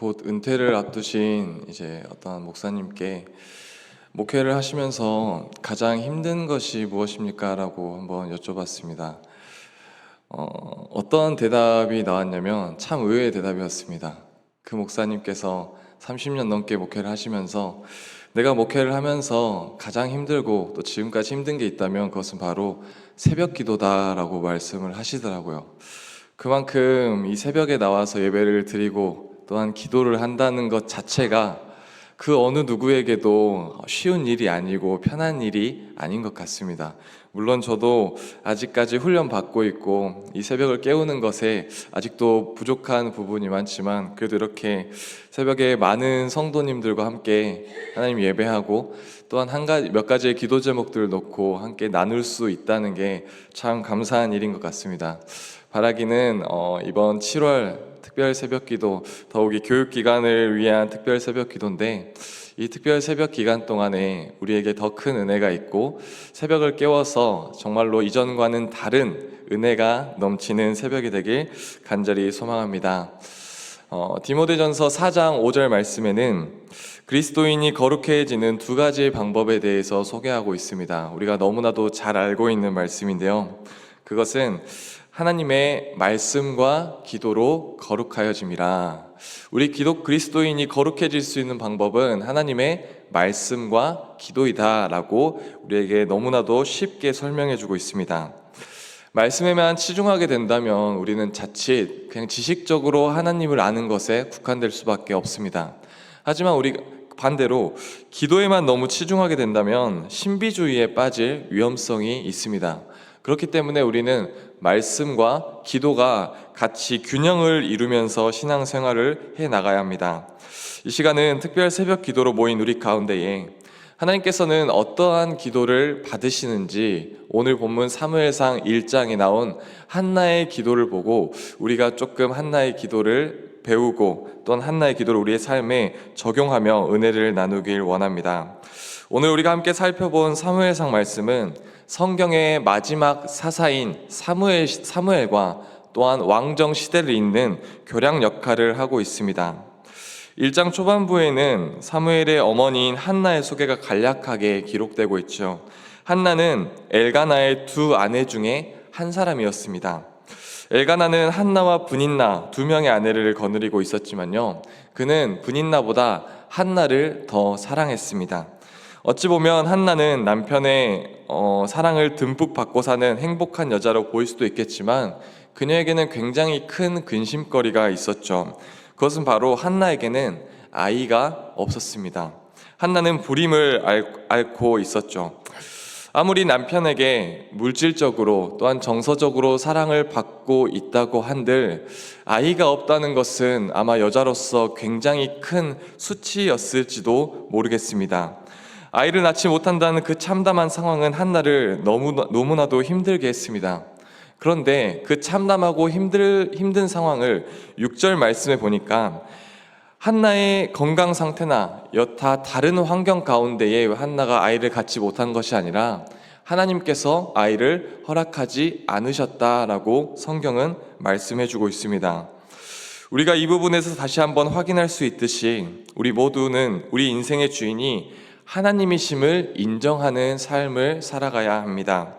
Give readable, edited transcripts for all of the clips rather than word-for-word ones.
곧 은퇴를 앞두신 이제 어떤 목사님께 목회를 하시면서 가장 힘든 것이 무엇입니까? 라고 한번 여쭤봤습니다. 어떤 대답이 나왔냐면 참 의외의 대답이었습니다. 그 목사님께서 30년 넘게 목회를 하시면서 내가 목회를 하면서 가장 힘들고 또 지금까지 힘든 게 있다면 그것은 바로 새벽 기도다라고 말씀을 하시더라고요. 그만큼 이 새벽에 나와서 예배를 드리고 또한 기도를 한다는 것 자체가 그 어느 누구에게도 쉬운 일이 아니고 편한 일이 아닌 것 같습니다. 물론 저도 아직까지 훈련 받고 있고 이 새벽을 깨우는 것에 아직도 부족한 부분이 많지만 그래도 이렇게 새벽에 많은 성도님들과 함께 하나님 예배하고 또한 몇 가지의 기도 제목들을 놓고 함께 나눌 수 있다는 게 참 감사한 일인 것 같습니다. 바라기는 이번 7월 특별 새벽 기도, 더욱이 교육 기간을 위한 특별 새벽 기도인데 이 특별 새벽 기간 동안에 우리에게 더 큰 은혜가 있고 새벽을 깨워서 정말로 이전과는 다른 은혜가 넘치는 새벽이 되길 간절히 소망합니다. 디모데전서 4장 5절 말씀에는 그리스도인이 거룩해지는 두 가지 방법에 대해서 소개하고 있습니다. 우리가 너무나도 잘 알고 있는 말씀인데요. 그것은 하나님의 말씀과 기도로 거룩하여짐이라. 우리 그리스도인이 거룩해질 수 있는 방법은 하나님의 말씀과 기도이다라고 우리에게 너무나도 쉽게 설명해주고 있습니다. 말씀에만 치중하게 된다면 우리는 자칫 그냥 지식적으로 하나님을 아는 것에 국한될 수밖에 없습니다. 하지만 우리 반대로 기도에만 너무 치중하게 된다면 신비주의에 빠질 위험성이 있습니다. 그렇기 때문에 우리는 말씀과 기도가 같이 균형을 이루면서 신앙생활을 해나가야 합니다. 이 시간은 특별 새벽 기도로 모인 우리 가운데에 하나님께서는 어떠한 기도를 받으시는지 오늘 본문 사무엘상 1장에 나온 한나의 기도를 보고 우리가 조금 한나의 기도를 배우고 또한 한나의 기도를 우리의 삶에 적용하며 은혜를 나누길 원합니다. 오늘 우리가 함께 살펴본 사무엘상 말씀은 성경의 마지막 사사인 사무엘과 또한 왕정 시대를 잇는 교량 역할을 하고 있습니다. 1장 초반부에는 사무엘의 어머니인 한나의 소개가 간략하게 기록되고 있죠. 한나는 엘가나의 두 아내 중에 한 사람이었습니다. 엘가나는 한나와 브닌나 두 명의 아내를 거느리고 있었지만요, 그는 브닌나보다 한나를 더 사랑했습니다. 어찌 보면 한나는 남편의 사랑을 듬뿍 받고 사는 행복한 여자로 보일 수도 있겠지만 그녀에게는 굉장히 큰 근심거리가 있었죠. 그것은 바로 한나에게는 아이가 없었습니다. 한나는 불임을 앓고 있었죠. 아무리 남편에게 물질적으로 또한 정서적으로 사랑을 받고 있다고 한들 아이가 없다는 것은 아마 여자로서 굉장히 큰 수치였을지도 모르겠습니다. 아이를 낳지 못한다는 그 참담한 상황은 한나를 너무나도 힘들게 했습니다. 그런데 그 참담하고 힘든 상황을 6절 말씀에 보니까 한나의 건강 상태나 여타 다른 환경 가운데에 한나가 아이를 갖지 못한 것이 아니라 하나님께서 아이를 허락하지 않으셨다라고 성경은 말씀해주고 있습니다. 우리가 이 부분에서 다시 한번 확인할 수 있듯이 우리 모두는 우리 인생의 주인이 하나님이심을 인정하는 삶을 살아가야 합니다.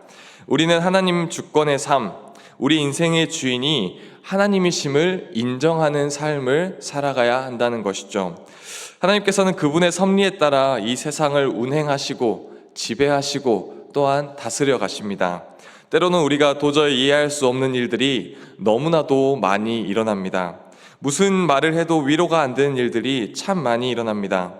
우리는 하나님 주권의 삶, 우리 인생의 주인이 하나님이심을 인정하는 삶을 살아가야 한다는 것이죠. 하나님께서는 그분의 섭리에 따라 이 세상을 운행하시고 지배하시고 또한 다스려 가십니다. 때로는 우리가 도저히 이해할 수 없는 일들이 너무나도 많이 일어납니다. 무슨 말을 해도 위로가 안 되는 일들이 참 많이 일어납니다.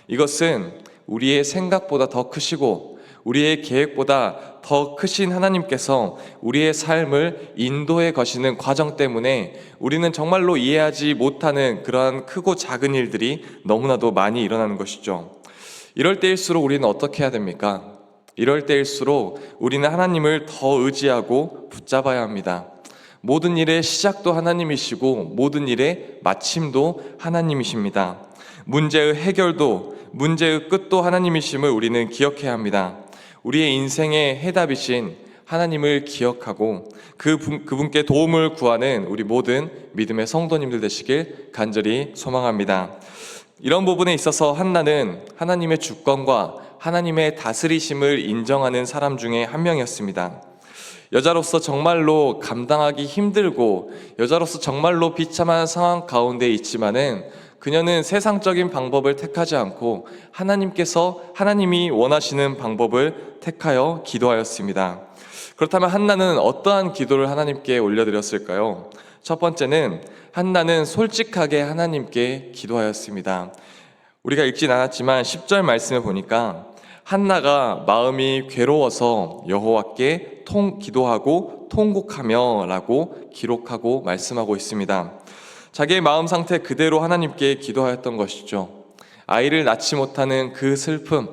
이것은 우리의 생각보다 더 크시고 우리의 계획보다 더 크신 하나님께서 우리의 삶을 인도해 가시는 과정 때문에 우리는 정말로 이해하지 못하는 그러한 크고 작은 일들이 너무나도 많이 일어나는 것이죠. 이럴 때일수록 우리는 어떻게 해야 됩니까? 이럴 때일수록 우리는 하나님을 더 의지하고 붙잡아야 합니다. 모든 일의 시작도 하나님이시고 모든 일의 마침도 하나님이십니다. 문제의 해결도 문제의 끝도 하나님이심을 우리는 기억해야 합니다. 우리의 인생의 해답이신 하나님을 기억하고 그분께 도움을 구하는 우리 모든 믿음의 성도님들 되시길 간절히 소망합니다. 이런 부분에 있어서 한나는 하나님의 주권과 하나님의 다스리심을 인정하는 사람 중에 한 명이었습니다. 여자로서 정말로 감당하기 힘들고 여자로서 정말로 비참한 상황 가운데 있지만은 그녀는 세상적인 방법을 택하지 않고 하나님이 원하시는 방법을 택하여 기도하였습니다. 그렇다면 한나는 어떠한 기도를 하나님께 올려드렸을까요? 첫 번째는 한나는 솔직하게 하나님께 기도하였습니다. 우리가 읽진 않았지만 10절 말씀을 보니까 한나가 마음이 괴로워서 여호와께 기도하고 통곡하며 라고 기록하고 말씀하고 있습니다. 자기의 마음 상태 그대로 하나님께 기도하였던 것이죠. 아이를 낳지 못하는 그 슬픔,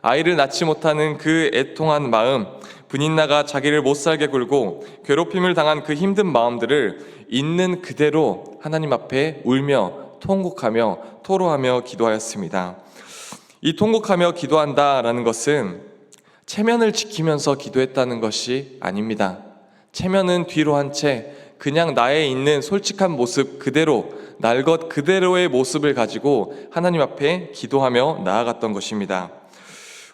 아이를 낳지 못하는 그 애통한 마음, 분인나가 자기를 못살게 굴고 괴롭힘을 당한 그 힘든 마음들을 있는 그대로 하나님 앞에 울며 통곡하며 토로하며 기도하였습니다. 이 통곡하며 기도한다라는 것은 체면을 지키면서 기도했다는 것이 아닙니다. 체면은 뒤로 한 채 그냥 나에 있는 솔직한 모습 그대로, 날 것 그대로의 모습을 가지고 하나님 앞에 기도하며 나아갔던 것입니다.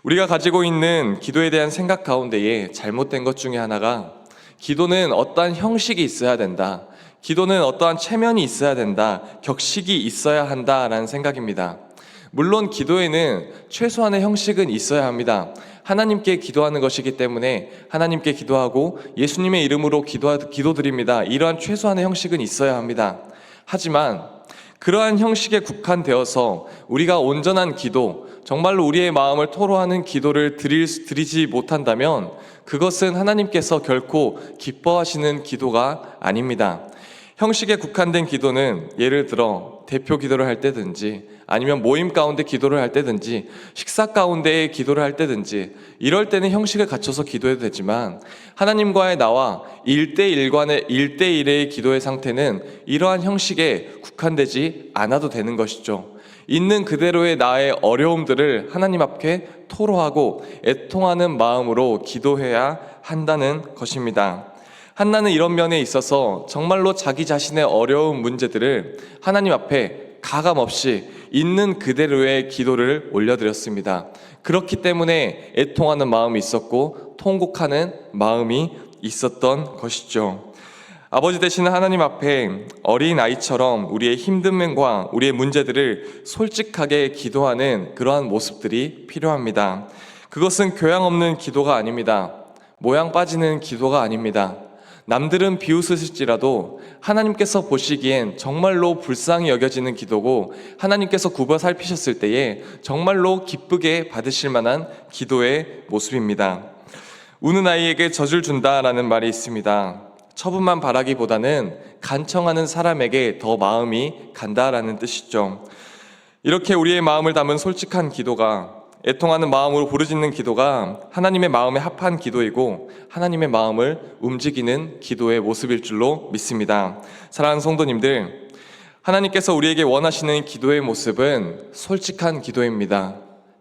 우리가 가지고 있는 기도에 대한 생각 가운데에 잘못된 것 중에 하나가 기도는 어떠한 형식이 있어야 된다, 기도는 어떠한 체면이 있어야 된다, 격식이 있어야 한다라는 생각입니다. 물론 기도에는 최소한의 형식은 있어야 합니다. 하나님께 기도하는 것이기 때문에 하나님께 기도하고 예수님의 이름으로 기도드립니다. 이러한 최소한의 형식은 있어야 합니다. 하지만 그러한 형식에 국한되어서 우리가 온전한 기도, 정말로 우리의 마음을 토로하는 기도를 드리지 못한다면 그것은 하나님께서 결코 기뻐하시는 기도가 아닙니다. 형식에 국한된 기도는 예를 들어 대표 기도를 할 때든지 아니면 모임 가운데 기도를 할 때든지 식사 가운데 기도를 할 때든지 이럴 때는 형식을 갖춰서 기도해도 되지만 하나님과의 나와 1대1의 기도의 상태는 이러한 형식에 국한되지 않아도 되는 것이죠. 있는 그대로의 나의 어려움들을 하나님 앞에 토로하고 애통하는 마음으로 기도해야 한다는 것입니다. 한나는 이런 면에 있어서 정말로 자기 자신의 어려운 문제들을 하나님 앞에 가감없이 있는 그대로의 기도를 올려드렸습니다. 그렇기 때문에 애통하는 마음이 있었고 통곡하는 마음이 있었던 것이죠. 아버지 되시는 하나님 앞에 어린 아이처럼 우리의 힘든 면과 우리의 문제들을 솔직하게 기도하는 그러한 모습들이 필요합니다. 그것은 교양 없는 기도가 아닙니다. 모양 빠지는 기도가 아닙니다. 남들은 비웃으실지라도 하나님께서 보시기엔 정말로 불쌍히 여겨지는 기도고 하나님께서 굽어 살피셨을 때에 정말로 기쁘게 받으실 만한 기도의 모습입니다. 우는 아이에게 젖을 준다라는 말이 있습니다. 처분만 바라기보다는 간청하는 사람에게 더 마음이 간다라는 뜻이죠. 이렇게 우리의 마음을 담은 솔직한 기도가, 애통하는 마음으로 부르짖는 기도가 하나님의 마음에 합한 기도이고 하나님의 마음을 움직이는 기도의 모습일 줄로 믿습니다. 사랑하는 성도님들, 하나님께서 우리에게 원하시는 기도의 모습은 솔직한 기도입니다.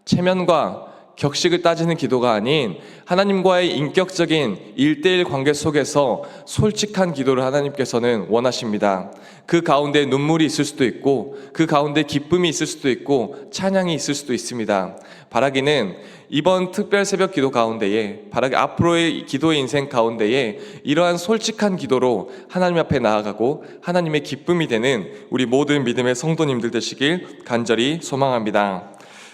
체면과 격식을 따지는 기도가 아닌 하나님과의 인격적인 1대1 관계 속에서 솔직한 기도를 하나님께서는 원하십니다. 그 가운데 눈물이 있을 수도 있고 그 가운데 기쁨이 있을 수도 있고 찬양이 있을 수도 있습니다. 바라기는 이번 특별 새벽 기도 가운데에, 앞으로의 기도의 인생 가운데에 이러한 솔직한 기도로 하나님 앞에 나아가고 하나님의 기쁨이 되는 우리 모든 믿음의 성도님들 되시길 간절히 소망합니다.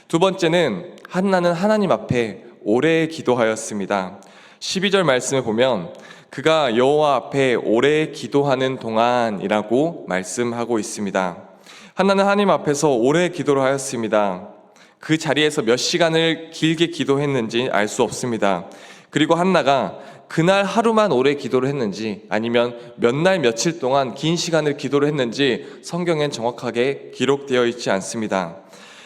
두 번째는 한나는 하나님 앞에 오래 기도하였습니다. 12절 말씀을 보면 그가 여호와 앞에 오래 기도하는 동안이라고 말씀하고 있습니다. 한나는 하나님 앞에서 오래 기도를 하였습니다. 그 자리에서 몇 시간을 길게 기도했는지 알 수 없습니다. 그리고 한나가 그날 하루만 오래 기도를 했는지 아니면 몇 날 며칠 동안 긴 시간을 기도를 했는지 성경엔 정확하게 기록되어 있지 않습니다.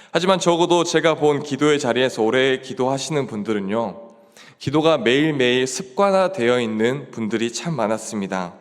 하지만 적어도 제가 본 기도의 자리에서 오래 기도하시는 분들은요, 기도가 매일매일 습관화되어 있는 분들이 참 많았습니다.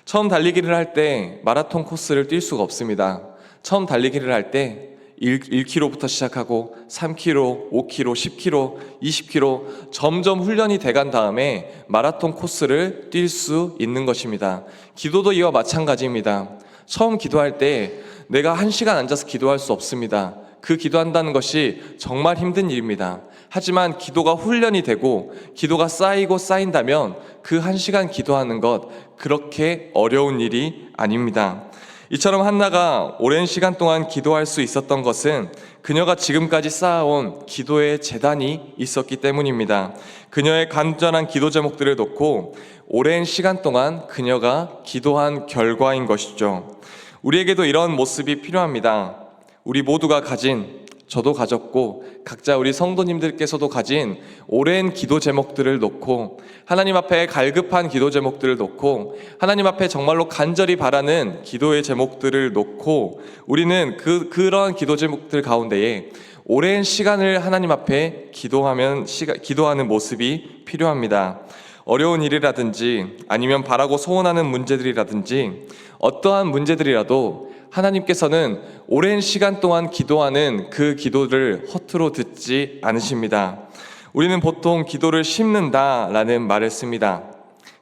처음 달리기를 할 때 마라톤 코스를 뛸 수가 없습니다. 처음 달리기를 할 때 1km부터 시작하고 3km, 5km, 10km, 20km 점점 훈련이 돼간 다음에 마라톤 코스를 뛸 수 있는 것입니다. 기도도 이와 마찬가지입니다. 처음 기도할 때 내가 1시간 앉아서 기도할 수 없습니다. 그 기도한다는 것이 정말 힘든 일입니다. 하지만 기도가 훈련이 되고 기도가 쌓이고 쌓인다면 그 1시간 기도하는 것 그렇게 어려운 일이 아닙니다. 이처럼 한나가 오랜 시간 동안 기도할 수 있었던 것은 그녀가 지금까지 쌓아온 기도의 재단이 있었기 때문입니다. 그녀의 간절한 기도 제목들을 놓고 오랜 시간 동안 그녀가 기도한 결과인 것이죠. 우리에게도 이런 모습이 필요합니다. 우리 모두가 가진, 저도 가졌고 각자 우리 성도님들께서도 가진 오랜 기도 제목들을 놓고 하나님 앞에 갈급한 기도 제목들을 놓고 하나님 앞에 정말로 간절히 바라는 기도의 제목들을 놓고 우리는 그러한 기도 제목들 가운데에 오랜 시간을 하나님 앞에 기도하는 모습이 필요합니다. 어려운 일이라든지 아니면 바라고 소원하는 문제들이라든지 어떠한 문제들이라도 하나님께서는 오랜 시간 동안 기도하는 그 기도를 허투루 듣지 않으십니다. 우리는 보통 기도를 심는다라는 말을 씁니다.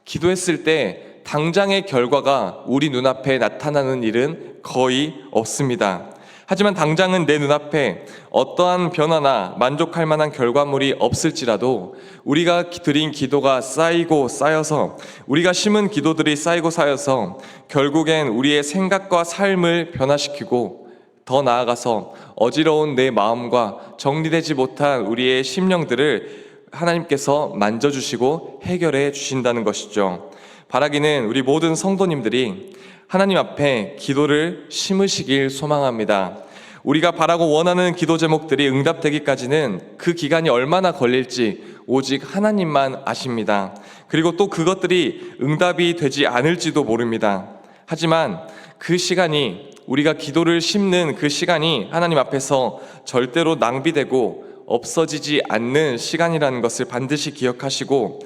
기도했을 때 당장의 결과가 우리 눈앞에 나타나는 일은 거의 없습니다. 하지만 당장은 내 눈앞에 어떠한 변화나 만족할 만한 결과물이 없을지라도 우리가 드린 기도가 쌓이고 쌓여서 우리가 심은 기도들이 쌓이고 쌓여서 결국엔 우리의 생각과 삶을 변화시키고 더 나아가서 어지러운 내 마음과 정리되지 못한 우리의 심령들을 하나님께서 만져주시고 해결해 주신다는 것이죠. 바라기는 우리 모든 성도님들이 하나님 앞에 기도를 심으시길 소망합니다. 우리가 바라고 원하는 기도 제목들이 응답되기까지는 그 기간이 얼마나 걸릴지 오직 하나님만 아십니다. 그리고 또 그것들이 응답이 되지 않을지도 모릅니다. 하지만 그 시간이 우리가 기도를 심는 그 시간이 하나님 앞에서 절대로 낭비되고 없어지지 않는 시간이라는 것을 반드시 기억하시고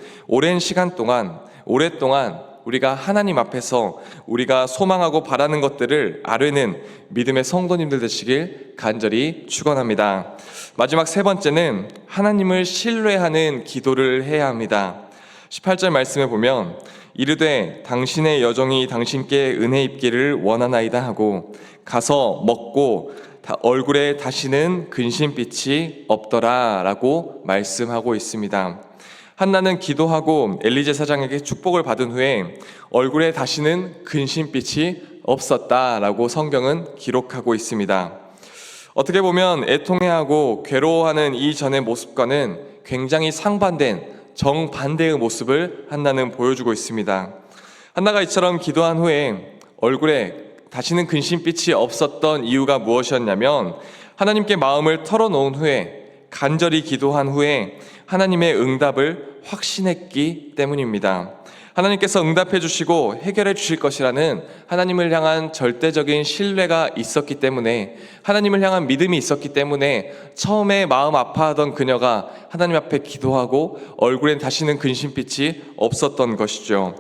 오랫동안 우리가 하나님 앞에서 우리가 소망하고 바라는 것들을 아뢰는 믿음의 성도님들 되시길 간절히 축원합니다. 마지막 세 번째는 하나님을 신뢰하는 기도를 해야 합니다. 18절 말씀에 보면 이르되 당신의 여종이 당신께 은혜 입기를 원하나이다 하고 가서 먹고 얼굴에 다시는 근심빛이 없더라 라고 말씀하고 있습니다. 한나는 기도하고 엘리제 사장에게 축복을 받은 후에 얼굴에 다시는 근심빛이 없었다라고 성경은 기록하고 있습니다. 어떻게 보면 애통해하고 괴로워하는 이전의 모습과는 굉장히 상반된 정반대의 모습을 한나는 보여주고 있습니다. 한나가 이처럼 기도한 후에 얼굴에 다시는 근심빛이 없었던 이유가 무엇이었냐면 하나님께 마음을 털어놓은 후에 간절히 기도한 후에 하나님의 응답을 확신했기 때문입니다. 하나님께서 응답해 주시고 해결해 주실 것이라는 하나님을 향한 절대적인 신뢰가 있었기 때문에 하나님을 향한 믿음이 있었기 때문에 처음에 마음 아파하던 그녀가 하나님 앞에 기도하고 얼굴엔 다시는 근심빛이 없었던 것이죠.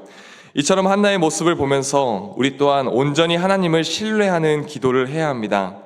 이처럼 한나의 모습을 보면서 우리 또한 온전히 하나님을 신뢰하는 기도를 해야 합니다.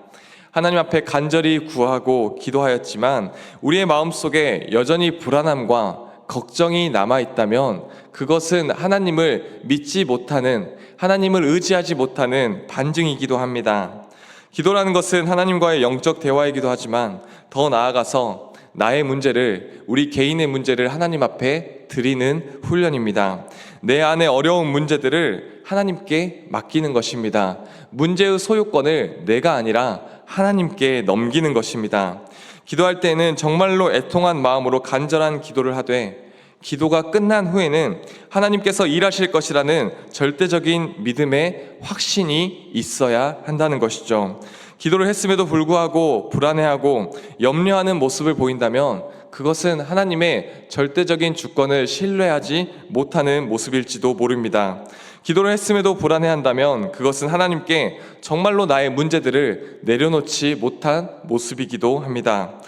하나님 앞에 간절히 구하고 기도하였지만 우리의 마음속에 여전히 불안함과 걱정이 남아있다면 그것은 하나님을 믿지 못하는, 하나님을 의지하지 못하는 반증이기도 합니다. 기도라는 것은 하나님과의 영적 대화이기도 하지만 더 나아가서 나의 문제를, 우리 개인의 문제를 하나님 앞에 드리는 훈련입니다. 내 안에 어려운 문제들을 하나님께 맡기는 것입니다. 문제의 소유권을 내가 아니라 하나님께 넘기는 것입니다. 기도할 때는 정말로 애통한 마음으로 간절한 기도를 하되 기도가 끝난 후에는 하나님께서 일하실 것이라는 절대적인 믿음의 확신이 있어야 한다는 것이죠. 기도를 했음에도 불구하고 불안해하고 염려하는 모습을 보인다면 그것은 하나님의 절대적인 주권을 신뢰하지 못하는 모습일지도 모릅니다. 기도를 했음에도 불안해한다면 그것은 하나님께 정말로 나의 문제들을 내려놓지 못한 모습이기도 합니다.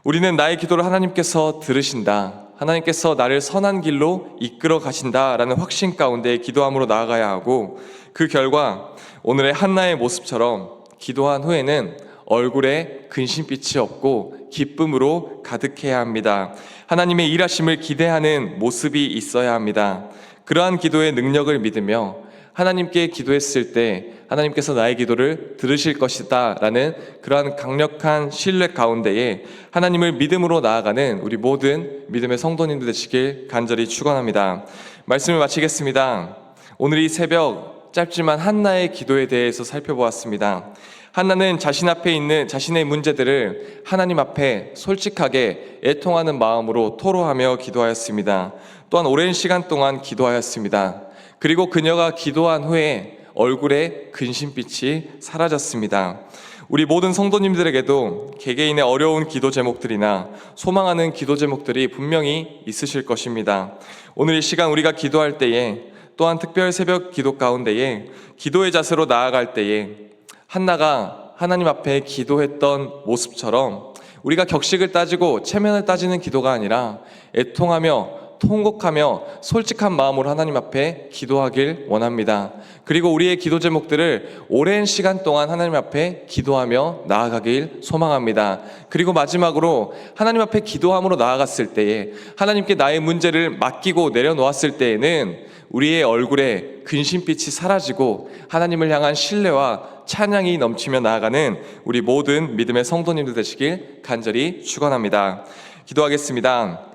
우리는 나의 기도를 하나님께서 들으신다, 하나님께서 나를 선한 길로 이끌어 가신다라는 확신 가운데 기도함으로 나아가야 하고 그 결과 오늘의 한나의 모습처럼 기도한 후에는 얼굴에 근심빛이 없고 기쁨으로 가득해야 합니다. 하나님의 일하심을 기대하는 모습이 있어야 합니다. 그러한 기도의 능력을 믿으며 하나님께 기도했을 때 하나님께서 나의 기도를 들으실 것이다 라는 그러한 강력한 신뢰 가운데에 하나님을 믿음으로 나아가는 우리 모든 믿음의 성도님들 되시길 간절히 축원합니다. 말씀을 마치겠습니다. 오늘 이 새벽 짧지만 한나의 기도에 대해서 살펴보았습니다. 한나는 자신 앞에 있는 자신의 문제들을 하나님 앞에 솔직하게 애통하는 마음으로 토로하며 기도하였습니다. 또한 오랜 시간 동안 기도하였습니다. 그리고 그녀가 기도한 후에 얼굴에 근심빛이 사라졌습니다. 우리 모든 성도님들에게도 개개인의 어려운 기도 제목들이나 소망하는 기도 제목들이 분명히 있으실 것입니다. 오늘 이 시간 우리가 기도할 때에 또한 특별 새벽 기도 가운데에 기도의 자세로 나아갈 때에 한나가 하나님 앞에 기도했던 모습처럼 우리가 격식을 따지고 체면을 따지는 기도가 아니라 애통하며 통곡하며 솔직한 마음으로 하나님 앞에 기도하길 원합니다. 그리고 우리의 기도 제목들을 오랜 시간 동안 하나님 앞에 기도하며 나아가길 소망합니다. 그리고 마지막으로 하나님 앞에 기도함으로 나아갔을 때에 하나님께 나의 문제를 맡기고 내려놓았을 때에는 우리의 얼굴에 근심빛이 사라지고 하나님을 향한 신뢰와 찬양이 넘치며 나아가는 우리 모든 믿음의 성도님들 되시길 간절히 축원합니다. 기도하겠습니다.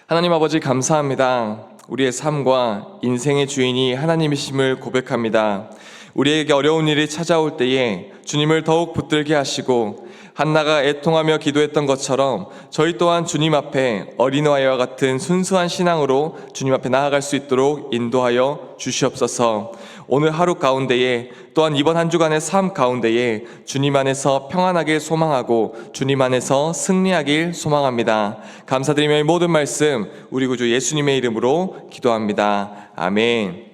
하나님 아버지 감사합니다. 우리의 삶과 인생의 주인이 하나님이심을 고백합니다. 우리에게 어려운 일이 찾아올 때에 주님을 더욱 붙들게 하시고 한나가 애통하며 기도했던 것처럼 저희 또한 주님 앞에 어린아이와 같은 순수한 신앙으로 주님 앞에 나아갈 수 있도록 인도하여 주시옵소서. 오늘 하루 가운데에 또한 이번 한 주간의 삶 가운데에 주님 안에서 평안하길 소망하고 주님 안에서 승리하길 소망합니다. 감사드리며 이 모든 말씀 우리 구주 예수님의 이름으로 기도합니다. 아멘.